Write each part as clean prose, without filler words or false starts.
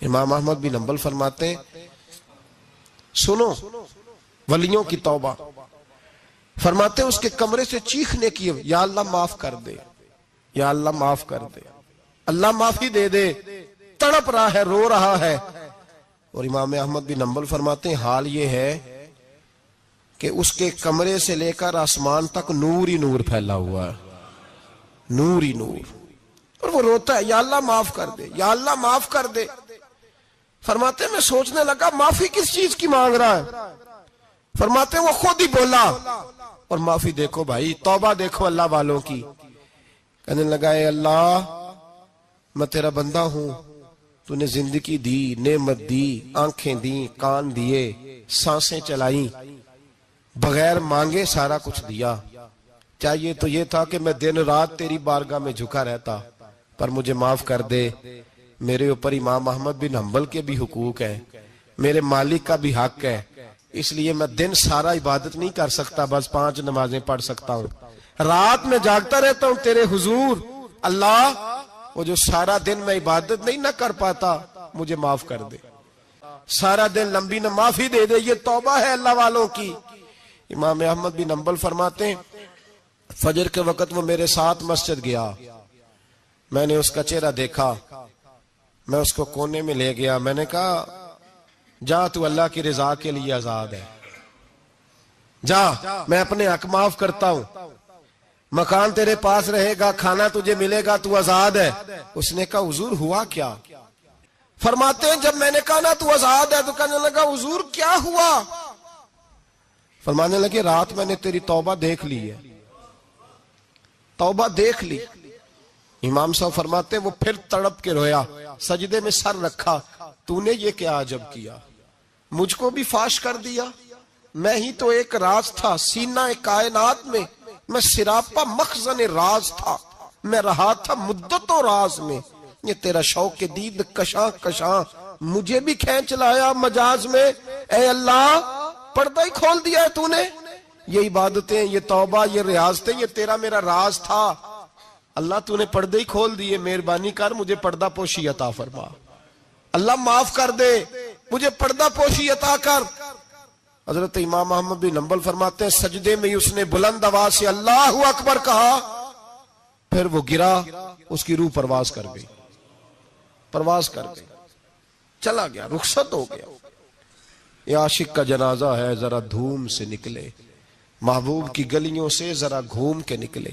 امام احمد بن حنبل فرماتے ہیں سنو ولیوں کی توبہ، فرماتے ہیں اس کے کمرے سے چیخنے کی، یا اللہ معاف کر دے، یا اللہ معاف کر دے، اللہ معافی دے دے، تڑپ رہا ہے، رو رہا ہے۔ اور امام احمد بن حنبل فرماتے ہیں حال یہ ہے کہ اس کے کمرے سے لے کر آسمان تک نور ہی نور پھیلا ہوا ہے، نور ہی نور، اور وہ روتا ہے یا اللہ معاف کر دے، یا اللہ معاف کر دے۔ فرماتے ہیں میں سوچنے لگا معافی کس چیز کی مانگ رہا ہے؟ فرماتے ہیں وہ خود ہی بولا، اور معافی دیکھو بھائی، توبہ دیکھو اللہ والوں کی، کہنے لگا اے اللہ میں تیرا بندہ ہوں، تو نے زندگی دی، نعمت دی، آنکھیں دی، کان دیے، سانسیں چلائیں، بغیر مانگے سارا کچھ دیا، چاہیے تو یہ تھا کہ میں دن رات تیری بارگاہ میں جھکا رہتا، پر مجھے معاف کر دے۔ میرے اوپر امام احمد بن حنبل کے بھی حقوق ہیں، میرے مالک کا بھی حق ہے، اس لیے میں دن سارا عبادت نہیں کر سکتا، بس 5 نمازیں پڑھ سکتا ہوں، رات میں جاگتا رہتا ہوں تیرے حضور، اللہ وہ جو سارا دن میں عبادت نہیں نہ کر پاتا مجھے معاف کر دے، سارا دن لمبی نہ معافی دے دے، یہ توبہ ہے اللہ والوں کی۔ امام احمد بن حنبل فرماتے ہیں فجر کے وقت وہ میرے ساتھ مسجد گیا، میں نے اس کا چہرہ دیکھا، میں اس کو کونے میں لے گیا، میں نے کہا جا تو اللہ کی رضا کے لیے آزاد ہے، جا میں اپنے حق معاف کرتا ہوں، مکان تیرے پاس رہے گا، کھانا تجھے ملے گا، تو آزاد ہے۔ اس نے کہا حضور ہوا کیا؟ فرماتے ہیں جب میں نے کہا نا تو آزاد ہے تو کہنے لگا حضور کیا ہوا؟ فرمانے لگے رات میں نے تیری توبہ دیکھ لی ہے، توبہ دیکھ لی۔ امام صاحب فرماتے ہیں وہ پھر تڑپ کے رویا، سجدے میں سر رکھا، تو نے یہ کیا عجب کیا، مجھ کو بھی فاش کر دیا، میں ہی تو ایک راز تھا سینہ کائنات میں، میں سراپا مخزن راز تھا، میں رہا تھا مدتوں راز میں، یہ تیرا شوق دید کشاں کشاں مجھے بھی کھینچ لایا مجاز میں، اے اللہ پردہ ہی کھول دیا ہے تو نے، یہ عبادتیں، یہ توبہ، یہ ریاضتیں، یہ تیرا میرا راز تھا، اللہ تو نے پردے ہی کھول دیے، مہربانی کر مجھے پردہ پوشی عطا فرما، اللہ معاف کر دے، مجھے پردہ پوشی عطا کر۔ حضرت امام احمد بن حنبل فرماتے ہیں سجدے میں اس نے بلند آواز سے اللہ اکبر کہا، پھر وہ گرا، اس کی روح پرواز کر گئی، پرواز کر گئی، چلا گیا، رخصت ہو گیا۔ یہ عاشق کا جنازہ ہے، ذرا دھوم سے نکلے، محبوب کی گلیوں سے ذرا گھوم کے نکلے،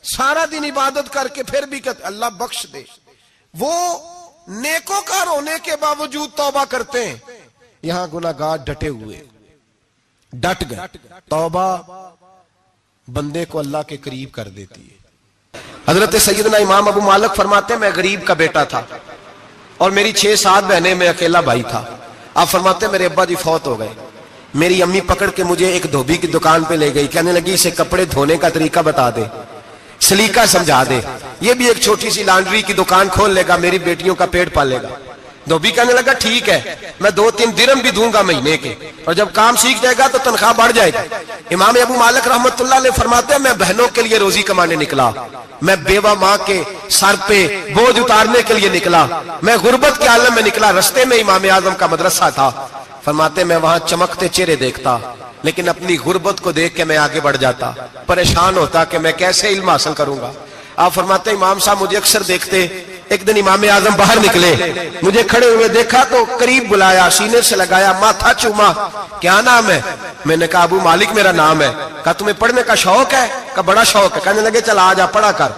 سارا دن عبادت کر کے پھر بھی کہتے اللہ بخش دے۔ وہ نیکوکار ہونے کے باوجود توبہ کرتے ہیں، یہاں گناہگار ڈٹے ہوئے، ڈٹ گئے۔ توبہ بندے کو اللہ کے قریب کر دیتی ہے۔ حضرت سیدنا امام ابو مالک فرماتے ہیں میں غریب کا بیٹا تھا اور میری 6-7 بہنیں، میں اکیلا بھائی تھا۔ آپ فرماتے ہیں میرے ابا جی فوت ہو گئے، میری امی پکڑ کے مجھے ایک دھوبی کی دکان پہ لے گئی، کہنے لگی اسے کپڑے دھونے کا طریقہ بتا دے، سلیقہ سمجھا دے، یہ بھی ایک چھوٹی سی لانڈری کی دکان کھول لے گا، میری بیٹیوں کا پیٹ پالے گا۔ دھوبی کہنے لگا ٹھیک ہے، میں 2-3 درہم بھی دوں گا مہینے کے، اور جب کام سیکھ جائے گا تو تنخواہ بڑھ جائے گا۔ امام ابو مالک رحمت اللہ علیہ فرماتے ہیں میں بہنوں کے لیے روزی کمانے نکلا، میں بیوہ ماں کے سر پہ بوجھ اتارنے کے لیے نکلا، میں غربت کے عالم میں نکلا، رستے میں امام اعظم کا مدرسہ تھا، فرماتے میں وہاں چمکتے چہرے دیکھتا، لیکن اپنی غربت کو دیکھ کے میں آگے بڑھ جاتا، پریشان ہوتا کہ میں کیسے علم حاصل کروں گا۔ آپ فرماتے امام صاحب مجھے اکثر دیکھتے، ایک دن امام اعظم باہر نکلے، مجھے کھڑے ہوئے دیکھا تو قریب بلایا، سینے سے لگایا، ماتھا چوما، کیا نام ہے؟ میں نے کہا ابو مالک میرا نام ہے۔ کہا تمہیں پڑھنے کا شوق ہے؟ کہا بڑا شوق ہے۔ کہنے لگے چل آجا پڑھا کر،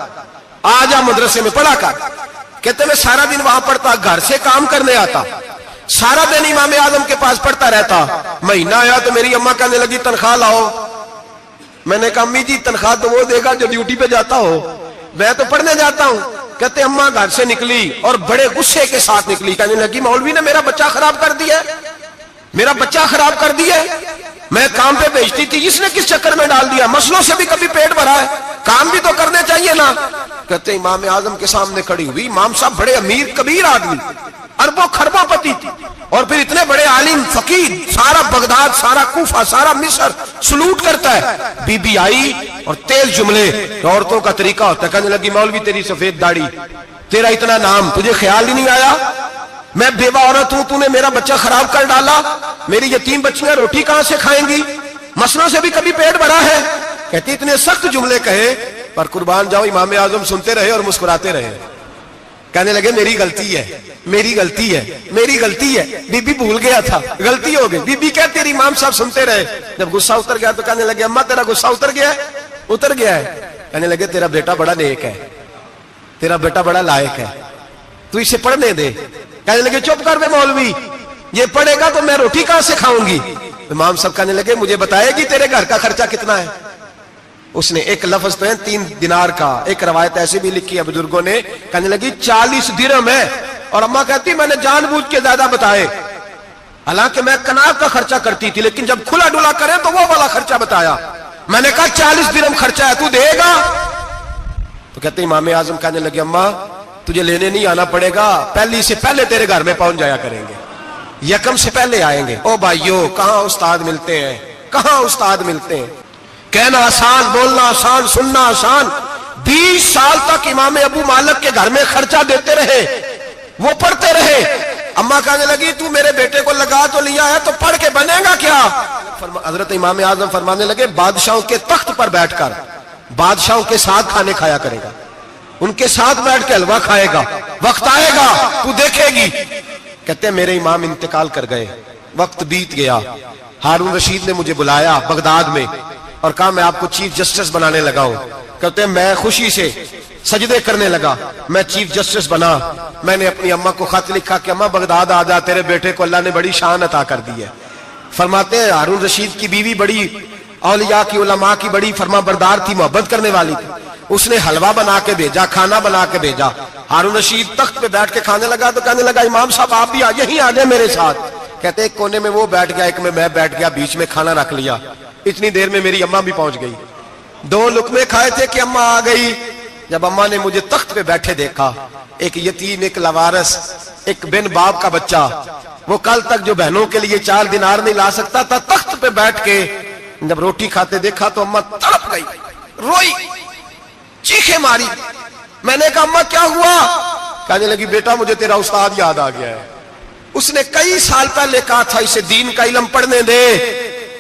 آجا مدرسے میں پڑھا کر۔ کہتے میں سارا دن وہاں پڑھتا، گھر سے کام کرنے آتا، سارا دن امام اعظم کے پاس پڑھتا رہتا۔ مہینہ آیا تو میری اماں کہنے لگی تنخواہ لاؤ۔ میں نے کہا امی جی تنخواہ تو وہ دے گا جو ڈیوٹی پہ جاتا ہو، میں تو پڑھنے جاتا ہوں۔ کہتے اماں گھر سے نکلی اور بڑے غصے کے ساتھ نکلی، کہنے لگی مولوی نے میرا بچہ خراب کر دیا، میرا بچہ خراب کر دیا، میں کام پہ بھیجتی تھی، اس نے کس چکر میں ڈال دیا، مسلوں سے بھی کبھی پیٹ بھرا ہے، کام بھی تو کرنے چاہیے نا۔ کہتے امام اعظم کے سامنے کھڑی ہوئی، امام صاحب بڑے امیر کبیر آدمی، اربوں خربوں پتی تھی، اور پھر اتنے بڑے عالم فقیر، سارا بغداد، سارا کوفہ، سارا مصر سلوٹ کرتا ہے۔ بی بی آئی اور تیز جملے عورتوں کا طریقہ ہوتا ہے، کہنے لگی مولوی تیری سفید داڑھی، تیرا اتنا نام، تجھے خیال ہی نہیں آیا میں بیوہ عورت میرا بچہ خراب کر ڈالا, میری یتیم بچیاں روٹی کہاں سے کھائیں گی, مسلوں سے بھی کبھی پیٹ بھرا ہے. کہتی اتنے سخت جملے کہے پر قربان جاؤ امام اعظم سنتے رہے اور مسکراتے رہے. کہنے لگے میری غلطی ہے, میری غلطی ہے, میری غلطی ہے, بی بی بھول گیا تھا, غلطی ہو گئی. بی بی کہتے تیری امام صاحب سنتے رہے. جب غصہ اتر گیا تو کہنے لگے اماں تیرا غصہ اتر گیا ہے, اتر گیا ہے. کہنے لگے تیرا بیٹا بڑا نیک ہے, تیرا بیٹا بڑا لائق ہے, تو اسے پڑھنے دے. کہنے لگے چپ کر بے مولوی, یہ پڑھے گا تو میں روٹی کہاں سے کھاؤں گی. امام صاحب کہنے لگے مجھے بتائے گی تیرے گھر کا خرچہ کتنا ہے. اس نے ایک لفظ تو ہے 3 دینار کا, ایک روایت ایسی بھی لکھی ہے بزرگوں نے, کہنے لگی 40 درہم ہے. اور اماں کہتی میں نے جان بوجھ کے زیادہ بتائے, حالانکہ میں کناب کا خرچہ کرتی تھی, لیکن جب کھلا ڈلا کرے تو وہ والا خرچہ بتایا. میں نے کہا 40 درہم خرچہ ہے, تو دے گا. تو کہتے امام اعظم کہنے لگے اماں تجھے لینے نہیں آنا پڑے گا, پہلی سے پہلے تیرے گھر میں پہنچ جایا کریں گے, یکم سے پہلے آئیں گے. او بھائیو کہاں استاد ملتے ہیں, کہاں استاد ملتے ہیں. کہنا آسان, بولنا آسان, سننا آسان. 20 سال تک امام ابو مالک کے گھر میں خرچہ دیتے رہے, وہ پڑھتے رہے. اماں کہنے لگی تو میرے بیٹے کو لگا تو لیا ہے تو پڑھ کے بنے گا کیا. حضرت امام اعظم فرمانے لگے بادشاہوں کے تخت پر بیٹھ کر بادشاہوں کے ساتھ کھانے کھایا کرے گا, ان کے ساتھ بیٹھ کے حلوہ کھائے گا, وقت آئے گا تو دیکھے گی. کہتے ہیں میرے امام انتقال کر گئے, وقت بیت گیا. ہارون رشید نے مجھے بلایا بغداد میں اور کہا میں آپ کو چیف جسٹس بنانے لگا ہوں. کہتے ہیں میں خوشی سے سجدے کرنے لگا, میں چیف جسٹس بنا. میں نے اپنی اماں کو خط لکھا کہ اماں بغداد آ جا, تیرے بیٹے کو اللہ نے بڑی شان عطا کر دی ہے. فرماتے ہیں ہارون رشید کی بیوی بڑی اولیاء کی علماء کی بڑی فرما بردار تھی, محبت کرنے والی تھی. اس نے حلوہ بنا کے بھیجا, کھانا بنا کے بھیجا. ہارون رشید تخت پہ بیٹھ کے کھانے لگا تو کہنے لگا امام صاحب آپ بھی یہیں آ جائیں میرے ساتھ. کہتے ایک کونے میں وہ بیٹھ گیا, ایک میں بیٹھ گیا, بیچ میں کھانا رکھ لیا. اتنی دیر میں میری اماں بھی پہنچ گئی. 2 لقمے کھائے تھے کہ اماں آ گئی. جب اماں نے مجھے تخت پہ بیٹھے دیکھا, ایک یتیم, ایک لاوارث, ایک بن باپ کا بچہ, وہ کل تک جو بہنوں کے لیے 4 دینار نہیں لا سکتا تھا, تخت پہ بیٹھ کے جب روٹی کھاتے دیکھا تو اماں تڑپ گئی, روئی, چیخیں ماری. میں نے کہا اماں کیا ہوا. کہنے لگی بیٹا مجھے تیرا استاد یاد آ گیا ہے, اس نے کئی سال پہلے کہا تھا اسے دین کا علم پڑھنے دے,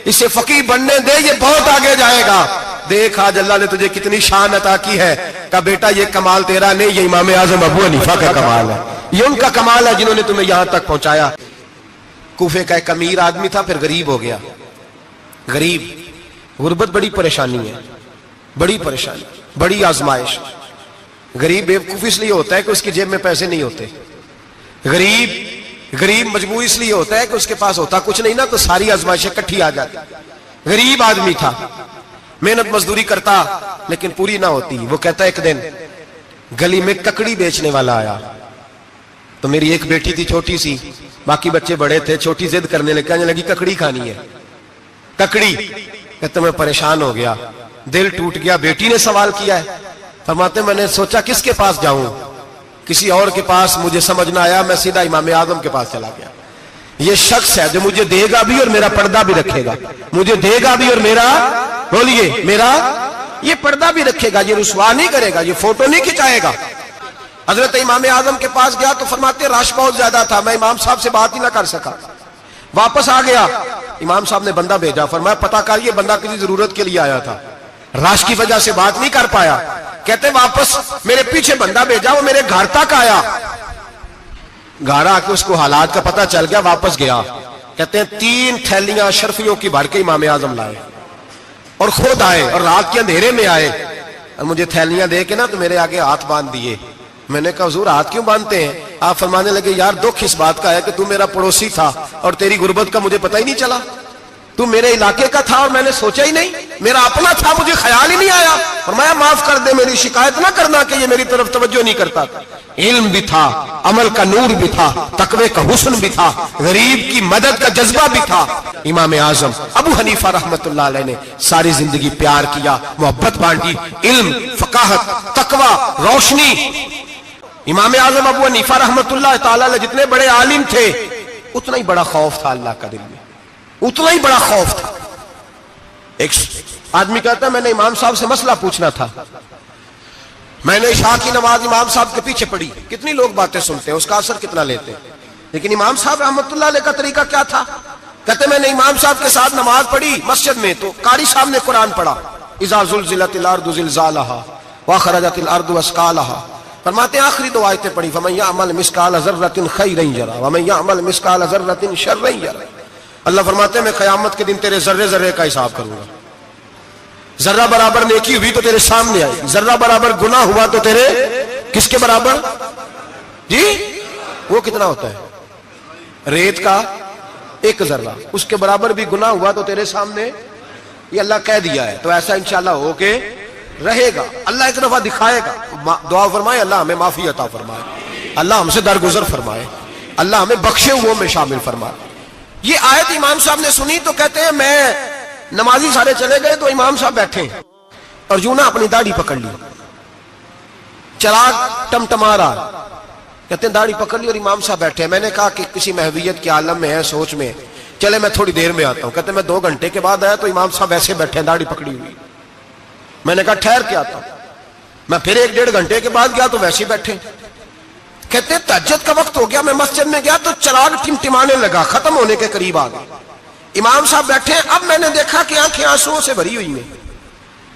اسے فقیہ بننے دے, یہ بہت آگے جائے گا. دیکھ آج اللہ نے تجھے کتنی شان عطا کی ہے. کہا بیٹا یہ کمال تیرا نہیں, یہ امام اعظم ابو حنیفہ کا کمال ہے, یہ ان کا کمال ہے جنہوں نے تمہیں یہاں تک پہنچایا. کوفے کا ایک امیر آدمی تھا, پھر غریب ہو گیا. غریب, غربت بڑی پریشانی ہے, بڑی پریشانی, بڑی آزمائش. غریب بیوقوف اس لیے ہوتا ہے کہ اس کی جیب میں پیسے نہیں ہوتے. غریب مجبور اس لیے ہوتا ہے کہ اس کے پاس ہوتا کچھ نہیں نا, تو ساری آزمائشیں کٹھی آ جاتی. غریب آدمی تھا, محنت مزدوری کرتا لیکن پوری نہ ہوتی. وہ کہتا ایک دن گلی میں ککڑی بیچنے والا آیا, تو میری ایک بیٹی تھی چھوٹی سی, باقی بچے بڑے تھے. چھوٹی ضد کرنے لگی, کہنے لگی ککڑی کھانی ہے, ککڑی. کہتا میں پریشان ہو گیا, دل ٹوٹ گیا. بیٹی نے سوال کیا ہے. فرماتے میں نے سوچا کس کے پاس جاؤں, کسی اور کے پاس مجھے سمجھ نہ آیا, میں سیدھا امام اعظم کے پاس چلا گیا. یہ شخص ہے جو مجھے دے گا بھی اور میرا پردہ بھی رکھے گا, مجھے دے گا بھی اور میرا, بولیے, میرا یہ پردہ بھی رکھے گا, یہ رسوا نہیں کرے گا, یہ فوٹو نہیں کھچائے گا. حضرت امام اعظم کے پاس گیا تو فرماتے رش بہت زیادہ تھا, میں امام صاحب سے بات ہی نہ کر سکا. واپس آ گیا, امام صاحب نے بندہ بھیجا, فرمایا پتہ کر یہ بندہ کسی ضرورت کے لیے آیا تھا, رش کی وجہ سے بات نہیں کر پایا. کہتے واپس میرے پیچھے بندہ بھیجا, وہ میرے گھر تک آیا. گھر آ کے اس کو حالات کا پتہ چل گیا, واپس گیا. کہتے ہیں 3 تھیلیاں اشرفیوں کی بھر کے امام اعظم لائے اور خود آئے اور رات کے اندھیرے میں آئے اور مجھے تھیلیاں دے کے نا تو میرے آگے ہاتھ باندھ دیے. میں نے کہا حضور ہاتھ کیوں باندھتے ہیں. آپ فرمانے لگے یار دکھ اس بات کا ہے کہ تو میرا پڑوسی تھا اور تیری غربت کا مجھے پتہ ہی نہیں چلا. تو میرے علاقے کا تھا اور میں نے سوچا ہی نہیں, میرا اپنا تھا, مجھے خیال ہی نہیں آیا. فرمایا معاف کر دے, میری شکایت نہ کرنا کہ یہ میری طرف توجہ نہیں کرتا. علم بھی تھا, عمل کا نور بھی تھا, تقوی کا حسن بھی تھا, غریب کی مدد کا جذبہ بھی تھا. امام اعظم ابو حنیفہ رحمت اللہ علیہ نے ساری زندگی پیار کیا, محبت بانٹی, علم, فقاہت, تقوی, روشنی. امام اعظم ابو حنیفہ رحمت اللہ تعالی علیہ جتنے بڑے عالم تھے اتنا ہی بڑا خوف تھا اللہ کا دل میں, اتنا ہی بڑا خوف تھا. ایک آدمی کہتا ہے میں نے امام صاحب سے مسئلہ پوچھنا تھا, میں نے عشاء کی نماز امام صاحب کے پیچھے پڑھی. کتنی لوگ باتیں سنتے ہیں, اس کا اثر کتنا لیتے ہیں. لیکن امام صاحب رحمۃ اللہ علیہ کا طریقہ کیا تھا؟ کہتے میں نے امام صاحب کے ساتھ نماز پڑھی مسجد میں، تو قاری صاحب نے قرآن پڑھا، اذا زلزلت الارض زلزالها واخرجت الارض اثقالها، فرماتے ہیں آخری دو آیتیں پڑھی، فمن یعمل مثقال ذرۃ خیرا یرہ ومن یعمل مثقال ذرۃ شرا یرہ۔ اللہ فرماتے ہیں میں قیامت کے دن تیرے ذرے ذرے کا حساب کروں گا، ذرہ برابر نیکی ہوئی تو تیرے سامنے آئی، ذرہ برابر گناہ ہوا تو تیرے کس کے برابر؟ جی وہ کتنا ہوتا ہے؟ ریت کا ایک ذرہ، اس کے برابر بھی گناہ ہوا تو تیرے سامنے، یہ اللہ کہہ دیا ہے، تو ایسا انشاءاللہ ہو کے رہے گا۔ اللہ ایک دفعہ دکھائے گا، دعا فرمائے اللہ ہمیں معافی عطا فرمائے، اللہ ہم سے درگزر فرمائے، اللہ ہمیں بخشے ہوئے میں شامل فرمائے۔ یہ آیت امام صاحب نے سنی تو کہتے ہیں میں نمازی سارے چلے گئے تو امام صاحب بیٹھے اور یوں نہ اپنی داڑھی پکڑ لی، چراغ ٹمٹما رہا، کہتے ہیں داڑھی پکڑ لی اور امام صاحب بیٹھے۔ میں نے کہا کہ کسی محویت کے عالم میں ہے، سوچ میں، چلے میں تھوڑی دیر میں آتا ہوں۔ کہتے ہیں میں 2 گھنٹے کے بعد آیا تو امام صاحب ایسے بیٹھے ہیں داڑھی پکڑی ہوئی۔ میں نے کہا ٹھہر کے آتا ہوں۔ میں پھر 1-1.5 گھنٹے کے بعد گیا تو ویسے بیٹھے۔ کہتے ہیں تہجد کا وقت ہو گیا، میں مسجد میں گیا تو چراغ ٹمٹمانے لگا، ختم ہونے کے قریب آ گیا، امام صاحب بیٹھے۔ اب میں نے دیکھا کہ آنکھیں آنسوؤں سے بھری ہوئی ہیں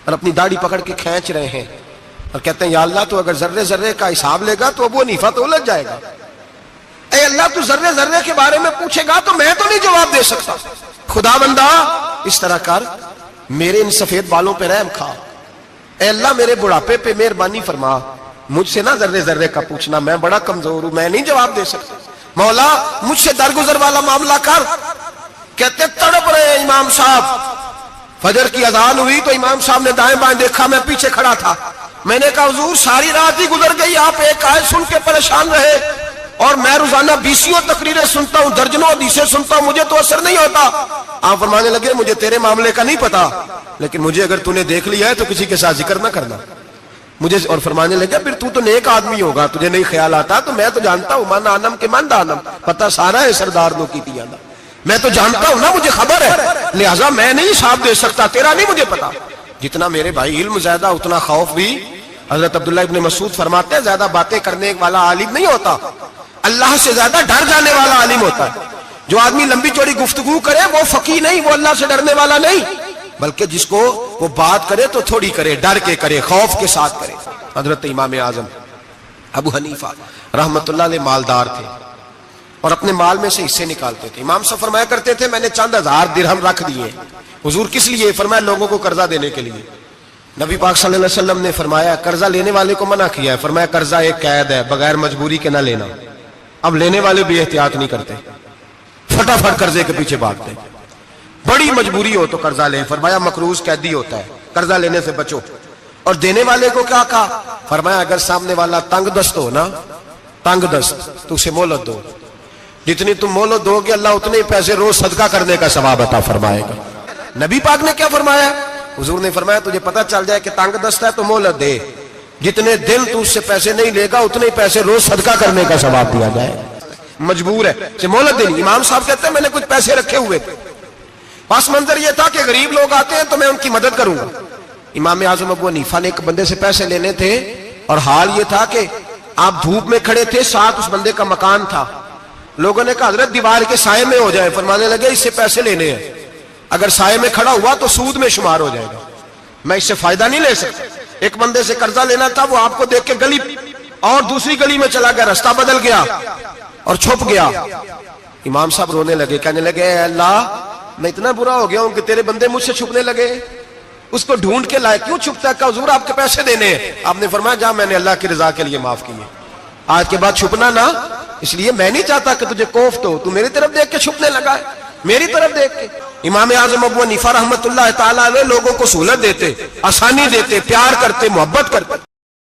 اور اپنی داڑھی پکڑ کے کھینچ رہے ہیں اور کہتے ہیں یا اللہ تو اگر ذرے ذرے کا حساب لے گا تو ابو حنیفہ تو الجھ جائے گا، اے اللہ تو ذرے ذرے کے بارے میں پوچھے گا تو میں تو نہیں جواب دے سکتا، خدا بندہ اس طرح کر، میرے ان سفید بالوں پہ رحم کھا، اے اللہ میرے بڑھاپے پہ مہربانی فرما، مجھ سے نہ ذرے ذرے کا پوچھنا، میں بڑا کمزور ہوں، میں نہیں جواب دے سکتا، مولا مجھ سے درگزر والا معاملہ کر۔ کہتے تڑپ رہے ہیں امام صاحب۔ فجر کی اذان ہوئی تو امام صاحب نے دائیں بائیں دیکھا، میں پیچھے کھڑا تھا، میں نے کہا حضور ساری رات ہی گزر گئی، آپ ایک آیت سن کے پریشان رہے اور میں روزانہ 20 تقریریں سنتا ہوں، درجنوں حدیثیں سنتا ہوں، مجھے تو اثر نہیں ہوتا۔ آپ فرمانے لگے مجھے تیرے معاملے کا نہیں پتا، لیکن مجھے اگر تو نے دیکھ لیا ہے تو کسی کے ساتھ ذکر نہ کرنا مجھے، اور فرمانے لگا پھر تو نیک آدمی ہوگا، تجھے نہیں خیال آتا، تو میں تو جانتا ہوں من آنم کے من دانم، پتہ سارا ہے سردار نو کی تیانا، میں تو جانتا ہوں نا، مجھے خبر ہے، لہٰذا میں نہیں حساب دے سکتا، تیرا نہیں مجھے پتا۔ جتنا میرے بھائی علم زیادہ اتنا خوف بھی۔ حضرت عبداللہ ابن مسعود فرماتے ہیں زیادہ باتیں کرنے والا عالم نہیں ہوتا، اللہ سے زیادہ ڈر جانے والا عالم ہوتا ہے۔ جو آدمی لمبی چوڑی گفتگو کرے وہ فقیہ نہیں، وہ اللہ سے ڈرنے والا نہیں، بلکہ جس کو وہ بات کرے تو تھوڑی کرے، ڈر کے کرے، خوف کے ساتھ کرے۔ حضرت امام اعظم ابو حنیفہ رحمت اللہ علیہ مالدار تھے اور اپنے مال میں سے حصے نکالتے تھے۔ امام صاحب فرمایا کرتے تھے میں نے چند 1000 درہم رکھ دیے۔ حضور کس لیے؟ فرمایا لوگوں کو قرضہ دینے کے لیے۔ نبی پاک صلی اللہ علیہ وسلم نے فرمایا قرضہ لینے والے کو منع کیا ہے، فرمایا قرضہ ایک قید ہے، بغیر مجبوری کے نہ لینا۔ اب لینے والے بھی احتیاط نہیں کرتے، فٹافٹ قرضے کے پیچھے بھاگتے، بڑی مجبوری ہو تو قرضہ لیں، فرمایا مقروض قیدی ہوتا ہے، قرضہ لینے سے بچو۔ اور دینے والے کو کیا کہا؟ فرمایا اگر سامنے والا تنگ دست ہو نا، تنگ دست، تو اسے مہلت دو، جتنی تم مہلت دو گے اللہ اتنے پیسے روز صدقہ کرنے کا ثواب عطا فرمائے گا۔ نبی پاک نے کیا فرمایا؟ حضور نے فرمایا تجھے پتہ چل جائے کہ تنگ دست ہے تو مہلت دے، جتنے دن تو اس سے پیسے نہیں لے گا اتنے پیسے روز صدقہ کرنے کا ثواب دیا جائے، مجبور ہے سے مہلت دینی۔ امام صاحب کہتے ہیں میں نے کچھ پیسے رکھے ہوئے تھے، پس منظر یہ تھا کہ غریب لوگ آتے ہیں تو میں ان کی مدد کروں گا۔ امام اعظم ابو حنیفہ نے ایک بندے سے پیسے لینے تھے اور حال یہ تھا کہ آپ دھوپ میں کھڑے تھے، ساتھ اس بندے کا مکان تھا، لوگوں نے کہا حضرت دیوار کے سائے میں ہو جائے، فرمانے لگے اس سے پیسے لینے ہیں، اگر سائے میں کھڑا ہوا تو سود میں شمار ہو جائے گا، میں اس سے فائدہ نہیں لے سکتا۔ ایک بندے سے قرضہ لینا تھا، وہ آپ کو دیکھ کے گلی اور دوسری گلی میں چلا گیا، رستہ بدل گیا اور چھپ گیا۔ امام صاحب رونے لگے، کہنے لگے اے اللہ میں اتنا برا ہو گیا ہوں کہ تیرے بندے مجھ سے چھپنے لگے، اس کو ڈھونڈ کے لائے، کیوں چھپتا ہے؟ کہ حضور آپ کے پیسے دینے ہیں۔ آپ نے فرمایا جا میں نے اللہ کی رضا کے لیے معاف کیے، آج کے بعد چھپنا نہ، اس لیے میں نہیں چاہتا کہ تجھے کوفت ہو، تو میری طرف دیکھ کے چھپنے لگا ہے، میری طرف دیکھ کے۔ امام اعظم ابو حنیفہ رحمت اللہ تعالیٰ علیہ لوگوں کو سہولت دیتے، آسانی دیتے، پیار کرتے، محبت کرتے۔